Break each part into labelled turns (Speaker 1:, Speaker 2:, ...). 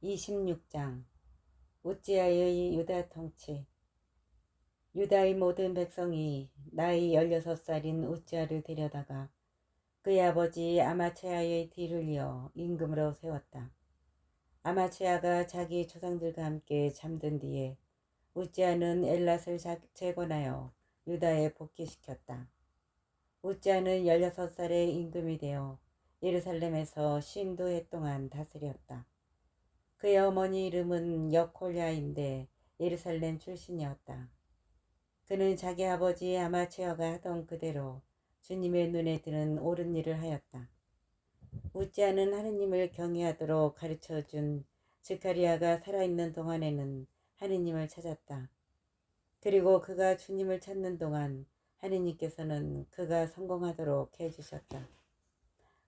Speaker 1: 26장 우찌아의 유다 통치. 유다의 모든 백성이 나이 16살인 우찌아를 데려다가 그의 아버지 아마체아의 뒤를 이어 임금으로 세웠다. 아마체아가 자기 조상들과 함께 잠든 뒤에 우찌아는 엘랏을 재건하여 유다에 복귀시켰다. 우찌아는 16살의 임금이 되어 예루살렘에서 52해 동안 다스렸다. 그의 어머니 이름은 여콜야인데 예루살렘 출신이었다. 그는 자기 아버지 아마체아가 하던 그대로 주님의 눈에 드는 옳은 일을 하였다. 우찌아는 하느님을 경외하도록 가르쳐준 스가랴가 살아있는 동안에는 하느님을 찾았다. 그리고 그가 주님을 찾는 동안 하느님께서는 그가 성공하도록 해주셨다.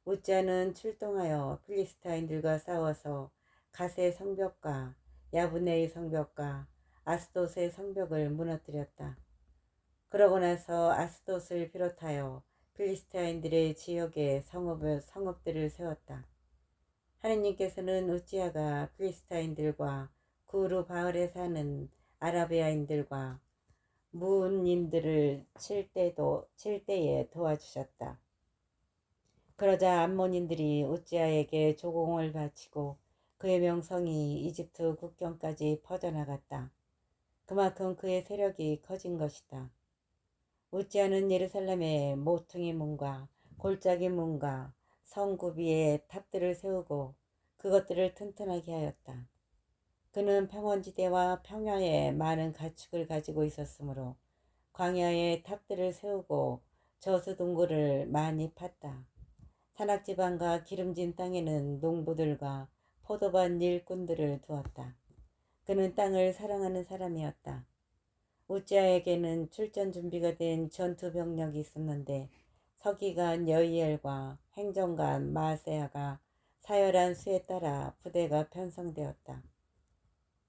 Speaker 1: 우찌아는 출동하여 필리스타인들과 싸워서 갓의 성벽과 야브네의 성벽과 아스돗의 성벽을 무너뜨렸다. 그러고 나서 아스돗을 비롯하여 필리스타인들의 지역에 성읍들을 세웠다. 하느님께서는 우찌아가 필리스타인들과 구르 바을에 사는 아라비아인들과 무운인들을 칠 때에 도와주셨다. 그러자 암몬인들이 우찌아에게 조공을 바치고 그의 명성이 이집트 국경까지 퍼져나갔다. 그만큼 그의 세력이 커진 것이다. 우찌아는 예루살렘에 모퉁이 문과 골짜기 문과 성구비에 탑들을 세우고 그것들을 튼튼하게 하였다. 그는 평원지대와 평야에 많은 가축을 가지고 있었으므로 광야에 탑들을 세우고 저수동굴을 많이 팠다. 산악지방과 기름진 땅에는 농부들과 포도밭 일꾼들을 두었다. 그는 땅을 사랑하는 사람이었다. 우찌아에게는 출전 준비가 된 전투 병력이 있었는데 서기관 여이엘과 행정관 마세아가 사열한 수에 따라 부대가 편성되었다.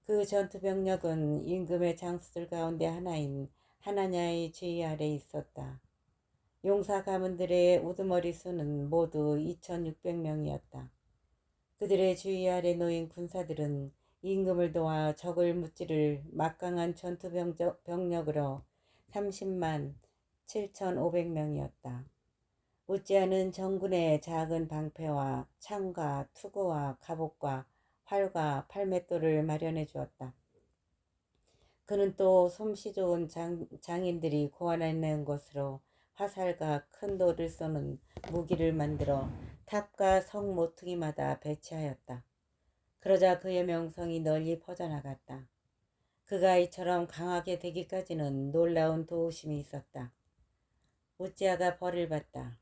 Speaker 1: 그 전투 병력은 임금의 장수들 가운데 하나인 하나냐의 지휘 아래 있었다. 용사 가문들의 우두머리 수는 모두 2600명이었다. 그들의 주의 아래 놓인 군사들은 임금을 도와 적을 무찌를 막강한 전투 병력으로 30만 7500명이었다. 우찌아는 정군에 작은 방패와 창과 투구와 갑옷과 활과 팔맷돌을 마련해 주었다. 그는 또 솜씨 좋은 장인들이 고안해낸 것으로 화살과 큰 돌을 쏘는 무기를 만들어 탑과 성 모퉁이마다 배치하였다. 그러자 그의 명성이 널리 퍼져나갔다. 그가 이처럼 강하게 되기까지는 놀라운 도우심이 있었다. 우찌아가 벌을 받다.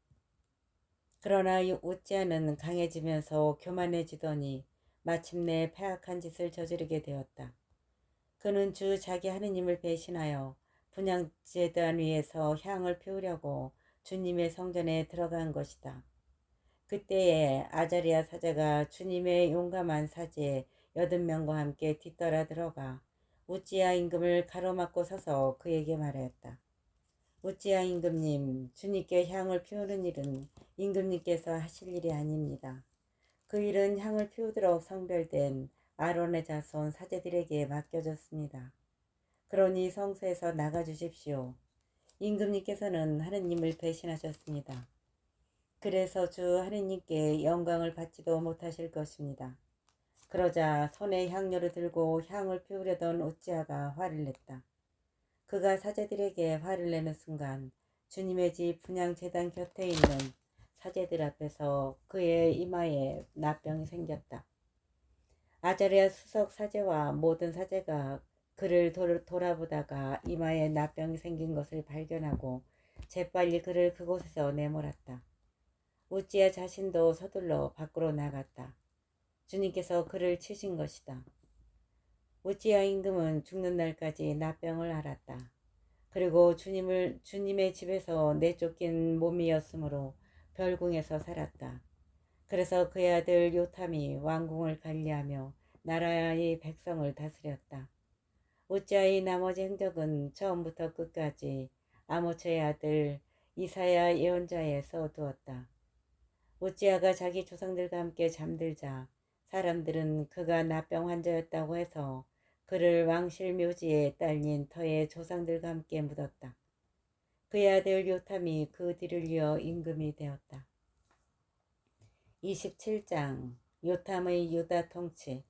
Speaker 1: 그러나 우찌아는 강해지면서 교만해지더니 마침내 패악한 짓을 저지르게 되었다. 그는 주 자기 하느님을 배신하여 분향제단 위에서 향을 피우려고 주님의 성전에 들어간 것이다. 그때에 아자리아 사제가 주님의 용감한 사제 80명과 함께 뒤따라 들어가 우찌아 임금을 가로막고 서서 그에게 말하였다. 우찌아 임금님, 주님께 향을 피우는 일은 임금님께서 하실 일이 아닙니다. 그 일은 향을 피우도록 성별된 아론의 자손 사제들에게 맡겨졌습니다. 그러니 성소에서 나가 주십시오. 임금님께서는 하느님을 배신하셨습니다. 그래서 주 하느님께 영광을 받지도 못하실 것입니다. 그러자 손에 향료를 들고 향을 피우려던 우찌아가 화를 냈다. 그가 사제들에게 화를 내는 순간 주님의 집 분향제단 곁에 있는 사제들 앞에서 그의 이마에 나병이 생겼다. 아자리아 수석 사제와 모든 사제가 그를 돌아보다가 이마에 나병이 생긴 것을 발견하고 재빨리 그를 그곳에서 내몰았다. 우찌아 자신도 서둘러 밖으로 나갔다. 주님께서 그를 치신 것이다. 우찌아 임금은 죽는 날까지 나병을 앓았다. 그리고 주님의 집에서 내쫓긴 몸이었으므로 별궁에서 살았다. 그래서 그의 아들 요탐이 왕궁을 관리하며 나라의 백성을 다스렸다. 우찌아의 나머지 행적은 처음부터 끝까지 아모스의 아들 이사야 예언자에 써두었다. 우찌아가 자기 조상들과 함께 잠들자 사람들은 그가 나병 환자였다고 해서 그를 왕실 묘지에 딸린 터의 조상들과 함께 묻었다. 그의 아들 요탐이 그 뒤를 이어 임금이 되었다. 27장 요탐의 유다 통치.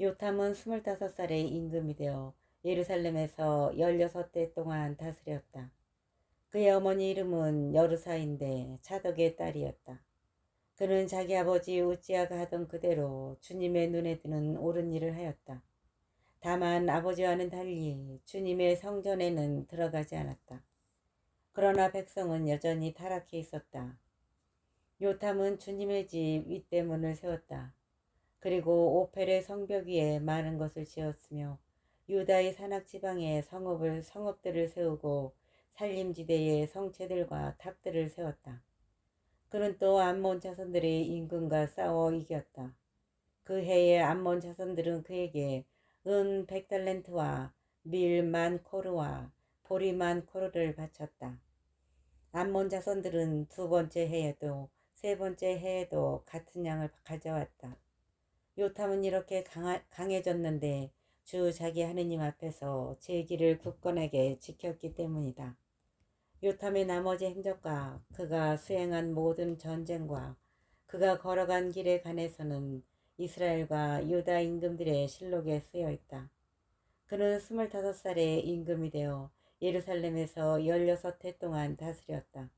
Speaker 1: 요탐은 25살에 임금이 되어 예루살렘에서 16대 동안 다스렸다. 그의 어머니 이름은 여르사인데 차덕의 딸이었다. 그는 자기 아버지 우찌아가 하던 그대로 주님의 눈에 드는 옳은 일을 하였다. 다만 아버지와는 달리 주님의 성전에는 들어가지 않았다. 그러나 백성은 여전히 타락해 있었다. 요탐은 주님의 집 윗대문을 세웠다. 그리고 오펠의 성벽 위에 많은 것을 지었으며 유다의 산악지방에 성읍들을 세우고 산림지대에 성체들과 탑들을 세웠다. 그는 또 암몬 자손들의 임금과 싸워 이겼다. 그 해에 암몬 자손들은 그에게 은 100달란트와 밀 10,000코르와 보리 10,000코르를 바쳤다. 암몬 자손들은 두 번째 해에도 세 번째 해에도 같은 양을 가져왔다. 요탐은 이렇게 강해졌는데 주 자기 하느님 앞에서 제 길을 굳건하게 지켰기 때문이다. 요탐의 나머지 행적과 그가 수행한 모든 전쟁과 그가 걸어간 길에 관해서는 이스라엘과 유다 임금들의 실록에 쓰여 있다. 그는 25살에 임금이 되어 예루살렘에서 16해 동안 다스렸다.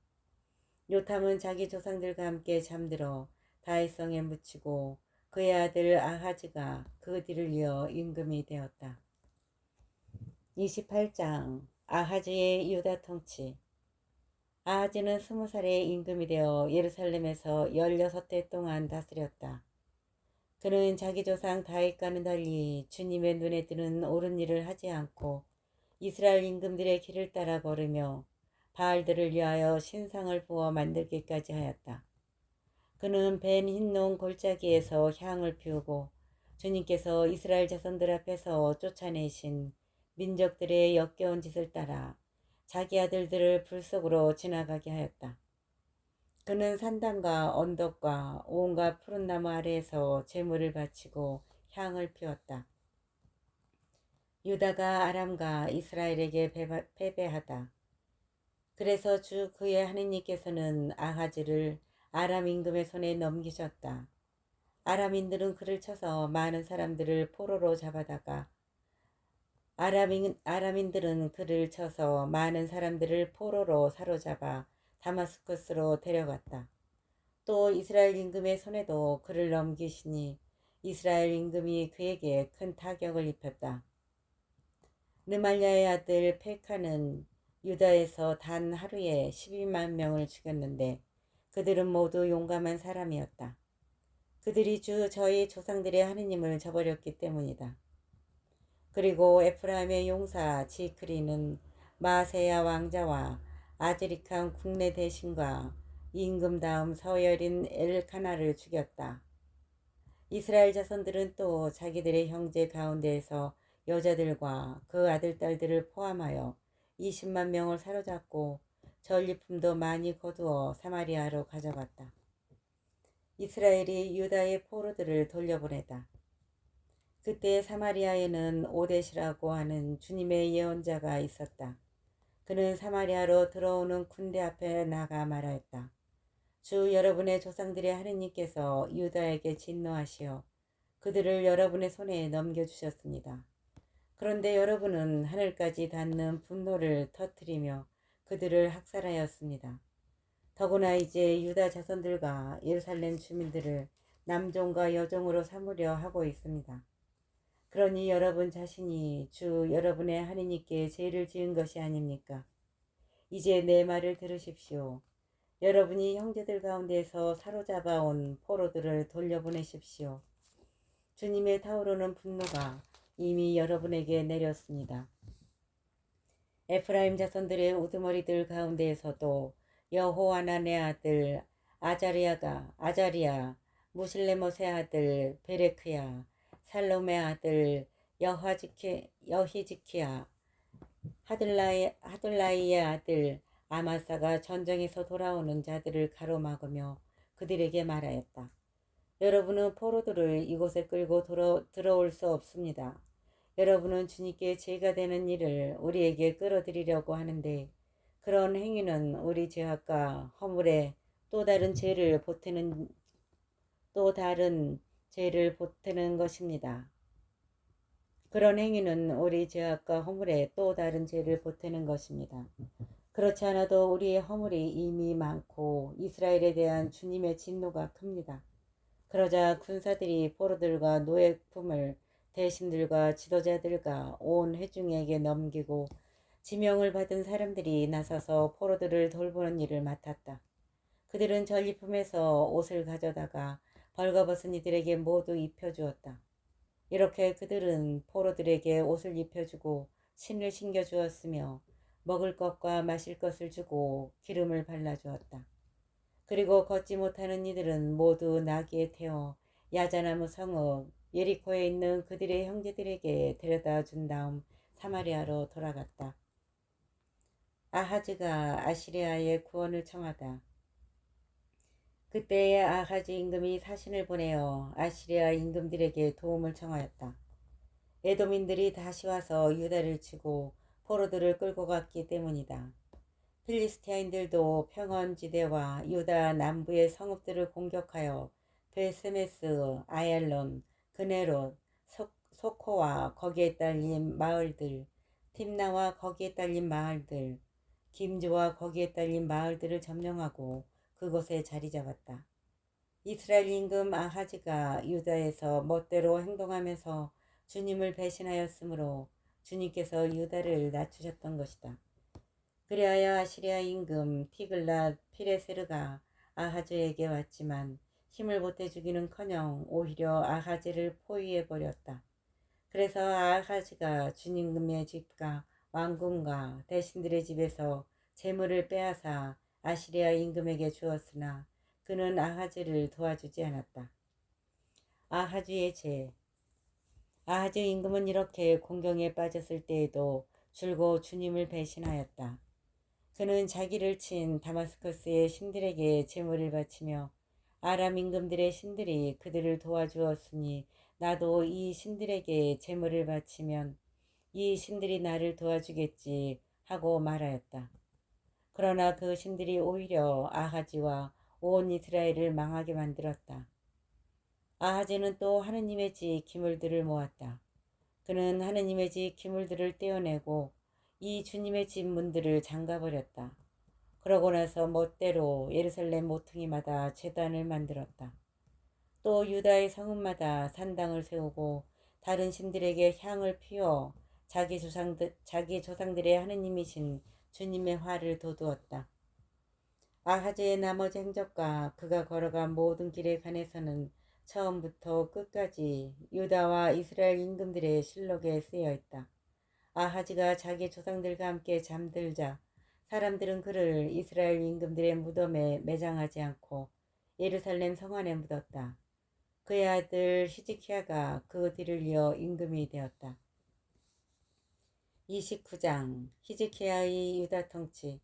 Speaker 1: 요탐은 자기 조상들과 함께 잠들어 다윗성에 묻히고 그의 아들 아하즈가 그 뒤를 이어 임금이 되었다. 28장 아하즈의 유다 통치. 아하즈는 20살에 임금이 되어 예루살렘에서 16해 동안 다스렸다. 그는 자기 조상 다윗과는 달리 주님의 눈에 드는 옳은 일을 하지 않고 이스라엘 임금들의 길을 따라 걸으며 바알들을 위하여 신상을 부어 만들기까지 하였다. 그는 벤 힌논 골짜기에서 향을 피우고 주님께서 이스라엘 자손들 앞에서 쫓아내신 민족들의 역겨운 짓을 따라 자기 아들들을 불 속으로 지나가게 하였다. 그는 산단과 언덕과 온갖 푸른 나무 아래에서 제물을 바치고 향을 피웠다. 유다가 아람과 이스라엘에게 패배하다. 그래서 주 그의 하느님께서는 아하즈를 아람 임금의 손에 넘기셨다. 아람인들은 그를 쳐서 많은 사람들을 포로로 잡아다가 아람인들은 그를 쳐서 많은 사람들을 포로로 사로잡아 다마스쿠스로 데려갔다. 또 이스라엘 임금의 손에도 그를 넘기시니 이스라엘 임금이 그에게 큰 타격을 입혔다. 르말랴의 아들 페카는 유다에서 단 하루에 12만 명을 죽였는데 그들은 모두 용감한 사람이었다. 그들이 저희 조상들의 하느님을 저버렸기 때문이다. 그리고 에프라임의 용사 지크리는 마세야 왕자와 아즈리칸 국내 대신과 임금 다음 서열인 엘카나를 죽였다. 이스라엘 자손들은 또 자기들의 형제 가운데에서 여자들과 그 아들, 딸들을 포함하여 20만 명을 사로잡고 전리품도 많이 거두어 사마리아로 가져갔다. 이스라엘이 유다의 포로들을 돌려보내다. 그때 사마리아에는 오데시라고 하는 주님의 예언자가 있었다. 그는 사마리아로 들어오는 군대 앞에 나가 말하였다. 주 여러분의 조상들의 하느님께서 유다에게 진노하시어 그들을 여러분의 손에 넘겨주셨습니다. 그런데 여러분은 하늘까지 닿는 분노를 터뜨리며 그들을 학살하였습니다. 더구나 이제 유다 자손들과 예루살렘 주민들을 남종과 여종으로 삼으려 하고 있습니다. 그러니 여러분 자신이 주 여러분의 하느님께 죄를 지은 것이 아닙니까? 이제 내 말을 들으십시오. 여러분이 형제들 가운데서 사로잡아 온 포로들을 돌려보내십시오. 주님의 타오르는 분노가 이미 여러분에게 내렸습니다. 에프라임 자손들의 우두머리들 가운데에서도 여호하난의 아들 아자리야, 무실레못의 아들 베레크야, 살롬의 아들 여히지키야, 하둘라이의 아들 아마사가 전쟁에서 돌아오는 자들을 가로막으며 그들에게 말하였다. 여러분은 포로들을 이곳에 끌고 들어올 수 없습니다. 여러분은 주님께 죄가 되는 일을 우리에게 끌어들이려고 하는데 그런 행위는 우리 죄악과 허물에 또 다른 죄를 보태는 것입니다. 그런 행위는 우리 죄악과 허물에 또 다른 죄를 보태는 것입니다. 그렇지 않아도 우리의 허물이 이미 많고 이스라엘에 대한 주님의 진노가 큽니다. 그러자 군사들이 포로들과 노예품을 대신들과 지도자들과 온 회중에게 넘기고 지명을 받은 사람들이 나서서 포로들을 돌보는 일을 맡았다. 그들은 전리품에서 옷을 가져다가 벌거벗은 이들에게 모두 입혀주었다. 이렇게 그들은 포로들에게 옷을 입혀주고 신을 신겨주었으며 먹을 것과 마실 것을 주고 기름을 발라주었다. 그리고 걷지 못하는 이들은 모두 나귀에 태워 야자나무 성읍 예리코에 있는 그들의 형제들에게 데려다 준 다음 사마리아로 돌아갔다. 아하즈가 아시리아의 구원을 청하다. 그때에 아하즈 임금이 사신을 보내어 아시리아 임금들에게 도움을 청하였다. 에돔인들이 다시 와서 유다를 치고 포로들을 끌고 갔기 때문이다. 필리스티아인들도 평원지대와 유다 남부의 성읍들을 공격하여 베세메스, 아얄론, 그네롯, 소코와 거기에 딸린 마을들, 팀나와 거기에 딸린 마을들, 김주와 거기에 딸린 마을들을 점령하고 그곳에 자리 잡았다. 이스라엘 임금 아하즈가 유다에서 멋대로 행동하면서 주님을 배신하였으므로 주님께서 유다를 낮추셨던 것이다. 그리하여 아시리아 임금 티글랏 피레세르가 아하즈에게 왔지만 힘을 보태 주기는커녕 오히려 아하즈를 포위해버렸다. 그래서 아하즈가 주님의 집과 왕궁과 대신들의 집에서 재물을 빼앗아 아시리아 임금에게 주었으나 그는 아하즈를 도와주지 않았다. 아하즈의 죄. 아하즈 임금은 이렇게 공경에 빠졌을 때에도 줄곧 주님을 배신하였다. 그는 자기를 친 다마스커스의 신들에게 제물을 바치며 아람 임금들의 신들이 그들을 도와주었으니 나도 이 신들에게 제물을 바치면 이 신들이 나를 도와주겠지 하고 말하였다. 그러나 그 신들이 오히려 아하지와 온 이스라엘을 망하게 만들었다. 아하지는 또 하느님의 집 기물들을 모았다. 그는 하느님의 집 기물들을 떼어내고 이 주님의 집 문들을 잠가버렸다. 그러고 나서 멋대로 예루살렘 모퉁이마다 제단을 만들었다. 또 유다의 성읍마다 산당을 세우고 다른 신들에게 향을 피워 자기 조상들의 하느님이신 주님의 화를 돋우었다. 아하즈의 나머지 행적과 그가 걸어간 모든 길에 관해서는 처음부터 끝까지 유다와 이스라엘 임금들의 실록에 쓰여 있다. 아하즈가 자기 조상들과 함께 잠들자 사람들은 그를 이스라엘 임금들의 무덤에 매장하지 않고 예루살렘 성 안에 묻었다. 그의 아들 히즈키야가 그 뒤를 이어 임금이 되었다. 29장 히즈키야의 유다 통치.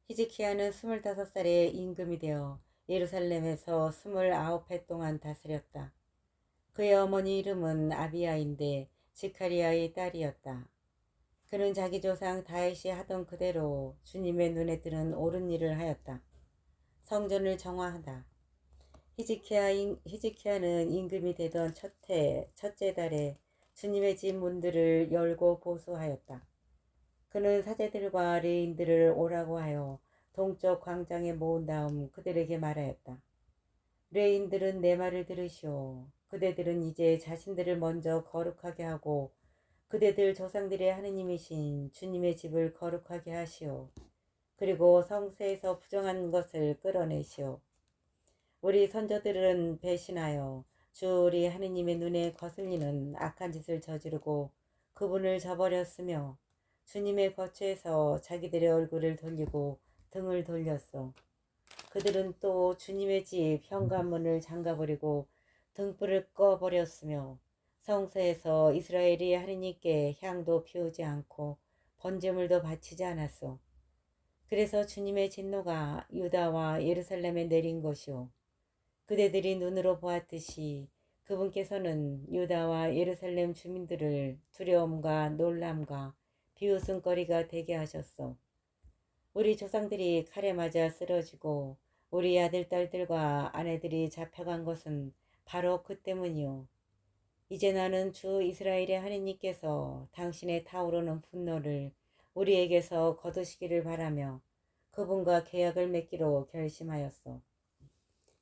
Speaker 1: 히즈키야는 25살에 임금이 되어 예루살렘에서 29해 동안 다스렸다. 그의 어머니 이름은 아비야인데 지카리아의 딸이었다. 그는 자기 조상 다윗이 하던 그대로 주님의 눈에 드는 옳은 일을 하였다. 성전을 정화하다. 히즈키야는 임금이 되던 첫째 달에 주님의 집 문들을 열고 보수하였다. 그는 사제들과 레인들을 오라고 하여 동쪽 광장에 모은 다음 그들에게 말하였다. 레인들은 내 말을 들으시오. 그대들은 이제 자신들을 먼저 거룩하게 하고 그대들 조상들의 하느님이신 주님의 집을 거룩하게 하시오. 그리고 성세에서 부정한 것을 끌어내시오. 우리 선조들은 배신하여 주 우리 하느님의 눈에 거슬리는 악한 짓을 저지르고 그분을 저버렸으며 주님의 거처에서 자기들의 얼굴을 돌리고 등을 돌렸소. 그들은 또 주님의 집 현관문을 잠가버리고 등불을 꺼버렸으며 성소에서 이스라엘이 하느님께 향도 피우지 않고 번제물도 바치지 않았소. 그래서 주님의 진노가 유다와 예루살렘에 내린 것이오. 그대들이 눈으로 보았듯이 그분께서는 유다와 예루살렘 주민들을 두려움과 놀람과 비웃음거리가 되게 하셨소. 우리 조상들이 칼에 맞아 쓰러지고 우리 아들, 딸들과 아내들이 잡혀간 것은 바로 그 때문이요. 이제 나는 주 이스라엘의 하느님께서 당신의 타오르는 분노를 우리에게서 거두시기를 바라며 그분과 계약을 맺기로 결심하였소.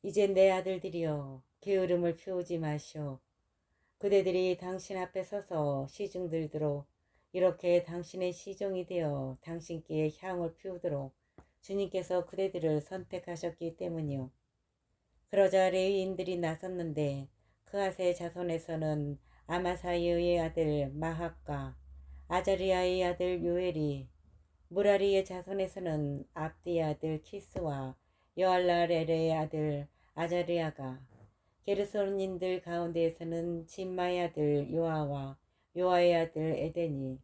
Speaker 1: 이제 내 아들들이여 게으름을 피우지 마시오. 그대들이 당신 앞에 서서 시중 들도록 이렇게 당신의 시종이 되어 당신께 향을 피우도록 주님께서 그대들을 선택하셨기 때문이요. 그러자 레위인들이 나섰는데 그앗의 자손에서는 아마사이의 아들 마학과 아자리아의 아들 요엘이, 무라리의 자손에서는 압디의 아들 키스와 여알라렐의 아들 아자리아가, 게르손인들 가운데에서는 진마의 아들 요아와 요아의 아들 에덴이,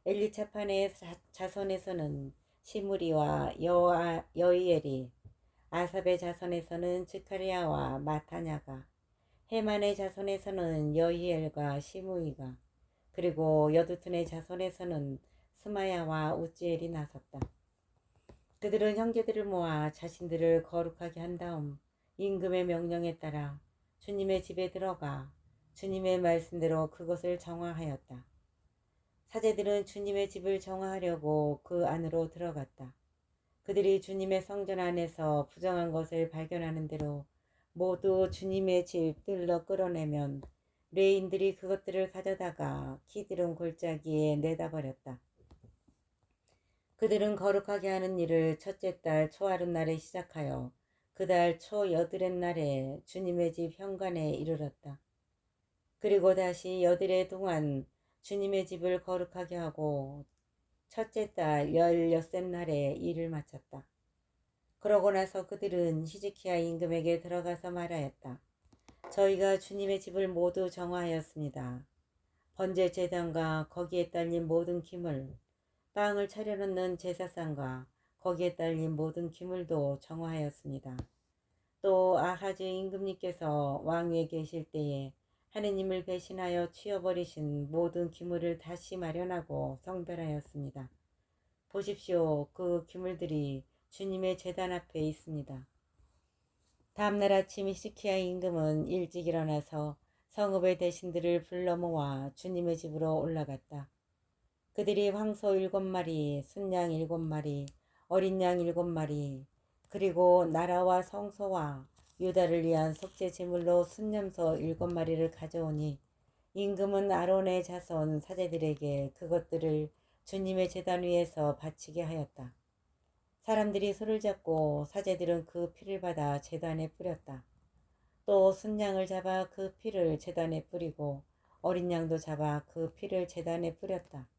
Speaker 1: 엘리차판의 자손에서는 시므리와 여이엘이, 아삽의 자손에서는 즈카리아와 마타냐가, 헤만의 자손에서는 여히엘과 시므이가, 그리고 여두툰의 자손에서는 스마야와 우지엘이 나섰다. 그들은 형제들을 모아 자신들을 거룩하게 한 다음 임금의 명령에 따라 주님의 집에 들어가 주님의 말씀대로 그것을 정화하였다. 사제들은 주님의 집을 정화하려고 그 안으로 들어갔다. 그들이 주님의 성전 안에서 부정한 것을 발견하는 대로 모두 주님의 집 뜰러 끌어내면 레인들이 그것들을 가져다가 키드론 골짜기에 내다 버렸다. 그들은 거룩하게 하는 일을 첫째 달 초하룻날에 시작하여 그 달 초여드렛 날에 주님의 집 현관에 이르렀다. 그리고 다시 여드렛 동안 주님의 집을 거룩하게 하고 첫째 달 16셋 날에 일을 마쳤다. 그러고 나서 그들은 히즈키야 임금에게 들어가서 말하였다. 저희가 주님의 집을 모두 정화하였습니다. 번제 제단과 거기에 딸린 모든 기물, 빵을 차려놓는 제사상과 거기에 딸린 모든 기물도 정화하였습니다. 또 아하즈 임금님께서 왕위에 계실 때에 하느님을 배신하여 치워버리신 모든 기물을 다시 마련하고 성별하였습니다. 보십시오. 그 기물들이 주님의 제단 앞에 있습니다. 다음날 아침 히스키야 임금은 일찍 일어나서 성읍의 대신들을 불러 모아 주님의 집으로 올라갔다. 그들이 황소 7마리, 순양 7마리, 어린 양 7마리, 그리고 나라와 성소와 유다를 위한 속죄 제물로 순념소 7마리를 가져오니 임금은 아론의 자손 사제들에게 그것들을 주님의 제단 위에서 바치게 하였다. 사람들이 소를 잡고 사제들은 그 피를 받아 제단에 뿌렸다. 또 순양을 잡아 그 피를 제단에 뿌리고 어린 양도 잡아 그 피를 제단에 뿌렸다.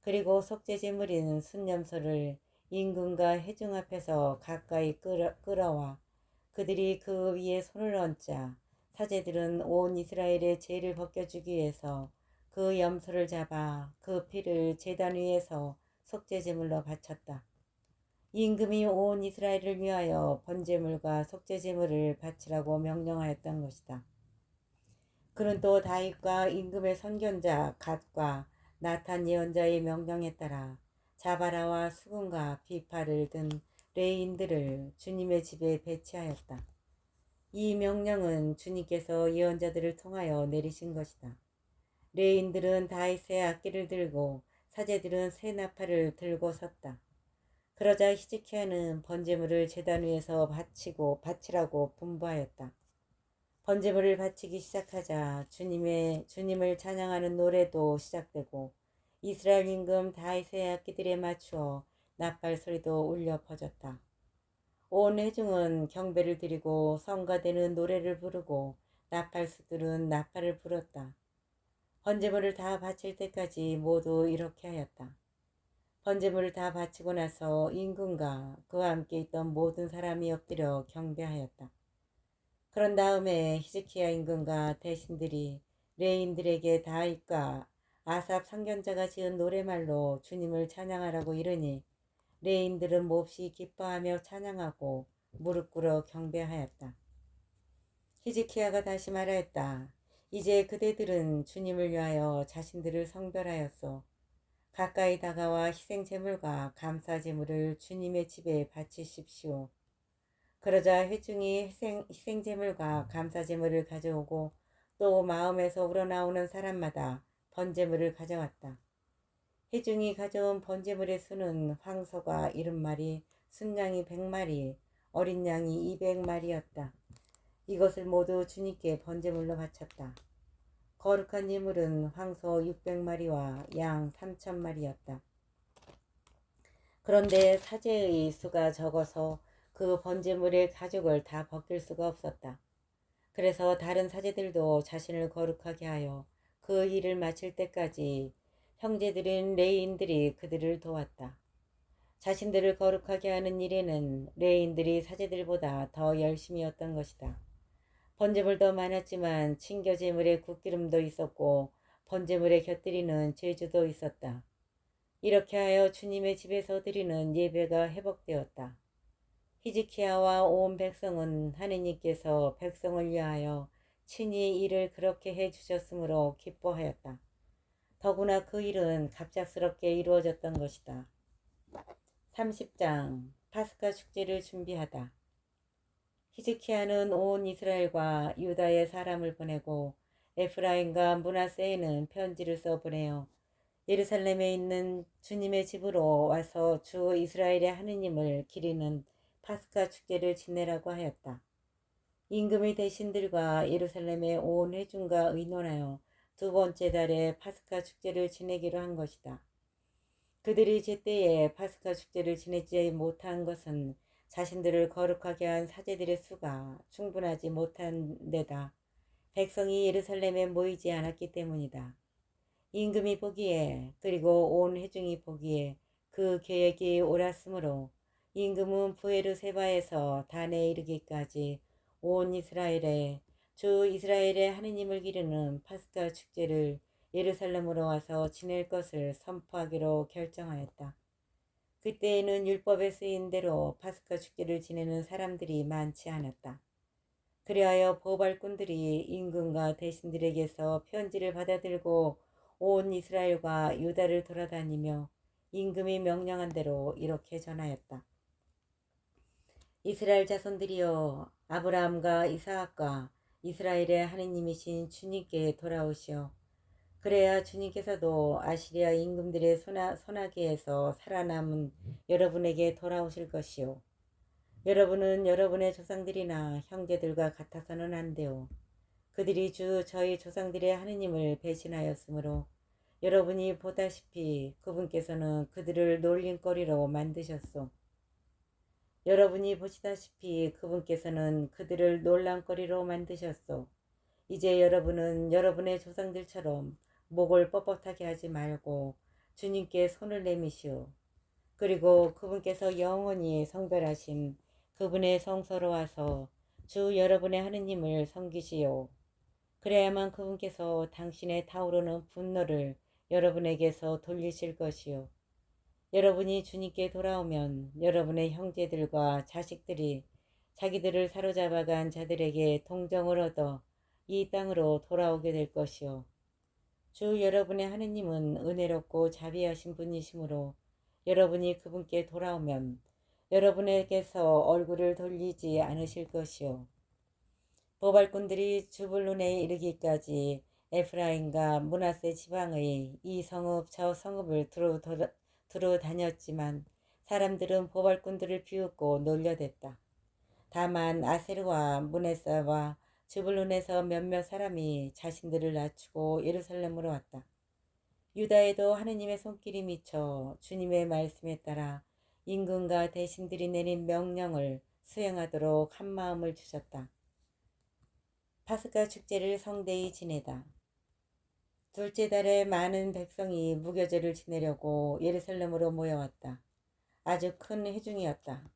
Speaker 1: 그리고 속죄제물인 순념소를 임금과 회중 앞에서 가까이 끌어와 그들이 그 위에 손을 얹자 사제들은 온 이스라엘의 죄를 벗겨주기 위해서 그 염소를 잡아 그 피를 제단 위에서 속죄제물로 바쳤다. 임금이 온 이스라엘을 위하여 번제물과 속죄제물을 바치라고 명령하였던 것이다. 그는 또 다윗과 임금의 선견자 갓과 나탄 예언자의 명령에 따라 자바라와 수군과 비파를 든 레인들을 주님의 집에 배치하였다. 이 명령은 주님께서 예언자들을 통하여 내리신 것이다. 레인들은 다윗의 악기를 들고 사제들은 새 나팔을 들고 섰다. 그러자 히즈키야는 번제물을 제단 위에서 바치라고 분부하였다. 번제물을 바치기 시작하자 주님을 찬양하는 노래도 시작되고 이스라엘 임금 다윗의 악기들에 맞추어 나팔 소리도 울려 퍼졌다. 온 회중은 경배를 드리고 성가되는 노래를 부르고 나팔수들은 나팔을 불었다. 번제물을 다 바칠 때까지 모두 이렇게 하였다. 번제물을 다 바치고 나서 임금과 그와 함께 있던 모든 사람이 엎드려 경배하였다. 그런 다음에 히즈키야 임금과 대신들이 레인들에게 다윗과 아삽 상견자가 지은 노래말로 주님을 찬양하라고 이르니 레인들은 몹시 기뻐하며 찬양하고 무릎 꿇어 경배하였다. 히즈키야가 다시 말하였다. 이제 그대들은 주님을 위하여 자신들을 성별하였소. 가까이 다가와 희생제물과 감사제물을 주님의 집에 바치십시오. 그러자 회중이 희생제물과 감사제물을 가져오고 또 마음에서 우러나오는 사람마다 번제물을 가져왔다. 회중이 가져온 번제물의 수는 황소가 70마리, 순양이 100마리, 어린 양이 200마리였다. 이것을 모두 주님께 번제물로 바쳤다. 거룩한 예물은 황소 600마리와 양 3000마리였다. 그런데 사제의 수가 적어서 그 번제물의 가죽을 다 벗길 수가 없었다. 그래서 다른 사제들도 자신을 거룩하게 하여 그 일을 마칠 때까지 형제들인 레위인들이 그들을 도왔다. 자신들을 거룩하게 하는 일에는 레위인들이 사제들보다 더 열심이었던 것이다. 번제물도 많았지만 친교제물에 굿기름도 있었고 번제물에 곁들이는 제주도 있었다. 이렇게 하여 주님의 집에서 드리는 예배가 회복되었다. 히즈키야와 온 백성은 하느님께서 백성을 위하여 친히 일을 그렇게 해주셨으므로 기뻐하였다. 더구나 그 일은 갑작스럽게 이루어졌던 것이다. 30장 파스카 축제를 준비하다. 히즈키야는 온 이스라엘과 유다의 사람을 보내고 에프라임과 므낫세에는 편지를 써 보내어 예루살렘에 있는 주님의 집으로 와서 주 이스라엘의 하느님을 기리는 파스카 축제를 지내라고 하였다. 임금의 대신들과 예루살렘의 온 회중과 의논하여 두 번째 달에 파스카 축제를 지내기로 한 것이다. 그들이 제때에 파스카 축제를 지내지 못한 것은 자신들을 거룩하게 한 사제들의 수가 충분하지 못한 데다 백성이 예루살렘에 모이지 않았기 때문이다. 임금이 보기에 그리고 온 회중이 보기에 그 계획이 옳았으므로 임금은 부에르세바에서 단에 이르기까지 온 이스라엘에 주 이스라엘의 하느님을 기르는 파스카 축제를 예루살렘으로 와서 지낼 것을 선포하기로 결정하였다. 그때에는 율법에 쓰인 대로 파스카 축제를 지내는 사람들이 많지 않았다. 그리하여 보발꾼들이 임금과 대신들에게서 편지를 받아들고 온 이스라엘과 유다를 돌아다니며 임금이 명령한 대로 이렇게 전하였다. 이스라엘 자손들이여, 아브라함과 이사학과 이스라엘의 하느님이신 주님께 돌아오시오. 그래야 주님께서도 아시리아 임금들의 손아귀에서 살아남은 여러분에게 돌아오실 것이요. 여러분은 여러분의 조상들이나 형제들과 같아서는 안 돼요. 그들이 저희 조상들의 하느님을 배신하였으므로 여러분이 보다시피 그분께서는 그들을 놀림거리로 만드셨소. 여러분이 보시다시피 그분께서는 그들을 놀람거리로 만드셨소. 이제 여러분은 여러분의 조상들처럼 목을 뻣뻣하게 하지 말고 주님께 손을 내미시오. 그리고 그분께서 영원히 성별하신 그분의 성소로 와서 주 여러분의 하느님을 섬기시오. 그래야만 그분께서 당신의 타오르는 분노를 여러분에게서 돌리실 것이요. 여러분이 주님께 돌아오면 여러분의 형제들과 자식들이 자기들을 사로잡아간 자들에게 동정을 얻어 이 땅으로 돌아오게 될 것이요. 주 여러분의 하느님은 은혜롭고 자비하신 분이시므로 여러분이 그분께 돌아오면 여러분에게서 얼굴을 돌리지 않으실 것이요. 보발꾼들이 주불론에 이르기까지 에프라임과 므낫세 지방의 이 성읍 저 성읍을 두루 다녔지만 사람들은 보발꾼들을 비웃고 놀려댔다. 다만 아세르와 므낫세와 주불론에서 몇몇 사람이 자신들을 낮추고 예루살렘으로 왔다. 유다에도 하느님의 손길이 미쳐 주님의 말씀에 따라 임금과 대신들이 내린 명령을 수행하도록 한마음을 주셨다. 파스카 축제를 성대히 지내다. 둘째 달에 많은 백성이 무교절을 지내려고 예루살렘으로 모여왔다. 아주 큰 회중이었다.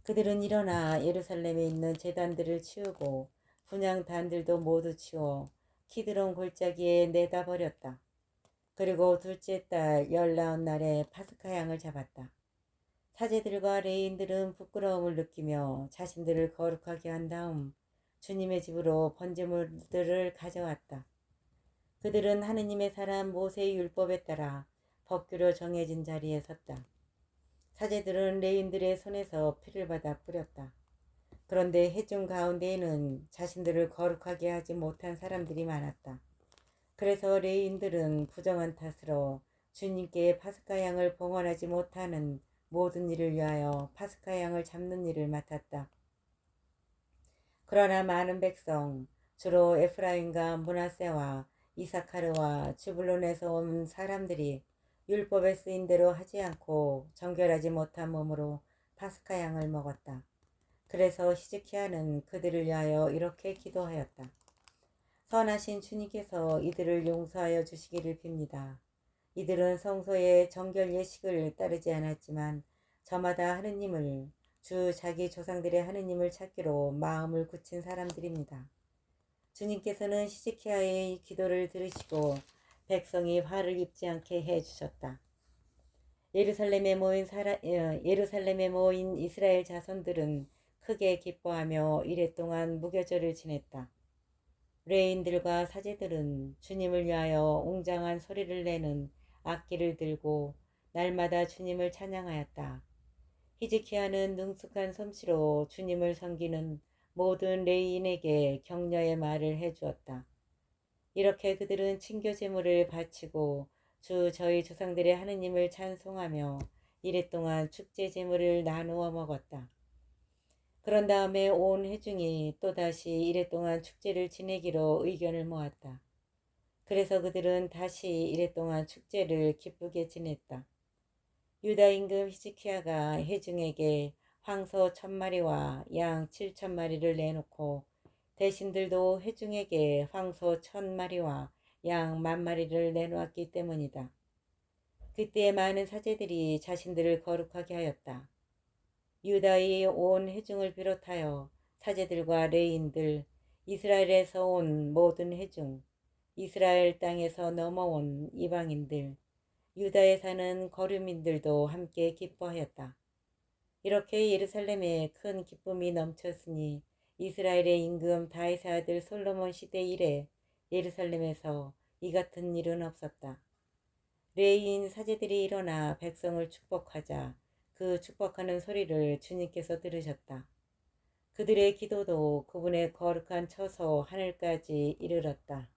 Speaker 1: 그들은 일어나 예루살렘에 있는 제단들을 치우고 분향단들도 모두 치워 키드론 골짜기에 내다 버렸다. 그리고 둘째 달 19날에 파스카 양을 잡았다. 사제들과 레인들은 부끄러움을 느끼며 자신들을 거룩하게 한 다음 주님의 집으로 번제물들을 가져왔다. 그들은 하느님의 사람 모세의 율법에 따라 법규로 정해진 자리에 섰다. 사제들은 레인들의 손에서 피를 받아 뿌렸다. 그런데 회중 가운데에는 자신들을 거룩하게 하지 못한 사람들이 많았다. 그래서 레인들은 부정한 탓으로 주님께 파스카 양을 봉헌하지 못하는 모든 일을 위하여 파스카 양을 잡는 일을 맡았다. 그러나 많은 백성, 주로 에프라임과 므낫세와 이사카르와 즈불론에서 온 사람들이 율법에 쓰인 대로 하지 않고 정결하지 못한 몸으로 파스카 양을 먹었다. 그래서 히즈키야는 그들을 위하여 이렇게 기도하였다. 선하신 주님께서 이들을 용서하여 주시기를 빕니다. 이들은 성소의 정결 예식을 따르지 않았지만 저마다 하느님을 주 자기 조상들의 하느님을 찾기로 마음을 굳힌 사람들입니다. 주님께서는 히즈키야의 기도를 들으시고 백성이 화를 입지 않게 해주셨다. 예루살렘에 모인 이스라엘 자손들은 크게 기뻐하며 이랫동안 무교절을 지냈다. 레인들과 사제들은 주님을 위하여 웅장한 소리를 내는 악기를 들고 날마다 주님을 찬양하였다. 히즈키야는 능숙한 솜씨로 주님을 섬기는 모든 레인에게 격려의 말을 해주었다. 이렇게 그들은 친교 제물을 바치고 주 저희 조상들의 하느님을 찬송하며 이랫동안 축제 제물을 나누어 먹었다. 그런 다음에 온 회중이 또다시 이랫동안 축제를 지내기로 의견을 모았다. 그래서 그들은 다시 이랫동안 축제를 기쁘게 지냈다. 유다 임금 히즈키야가 회중에게 황소 1000마리와 양 7000마리를 내놓고 대신들도 회중에게 황소 1000마리와 양 10,000마리를 내놓았기 때문이다. 그때 많은 사제들이 자신들을 거룩하게 하였다. 유다의 온 회중을 비롯하여 사제들과 레인들, 이스라엘에서 온 모든 회중, 이스라엘 땅에서 넘어온 이방인들, 유다에 사는 거류민들도 함께 기뻐하였다. 이렇게 예루살렘에 큰 기쁨이 넘쳤으니 이스라엘의 임금 다윗의 아들 솔로몬 시대 이래 예루살렘에서 이 같은 일은 없었다. 레위인 사제들이 일어나 백성을 축복하자 그 축복하는 소리를 주님께서 들으셨다. 그들의 기도도 그분의 거룩한 처소 하늘까지 이르렀다.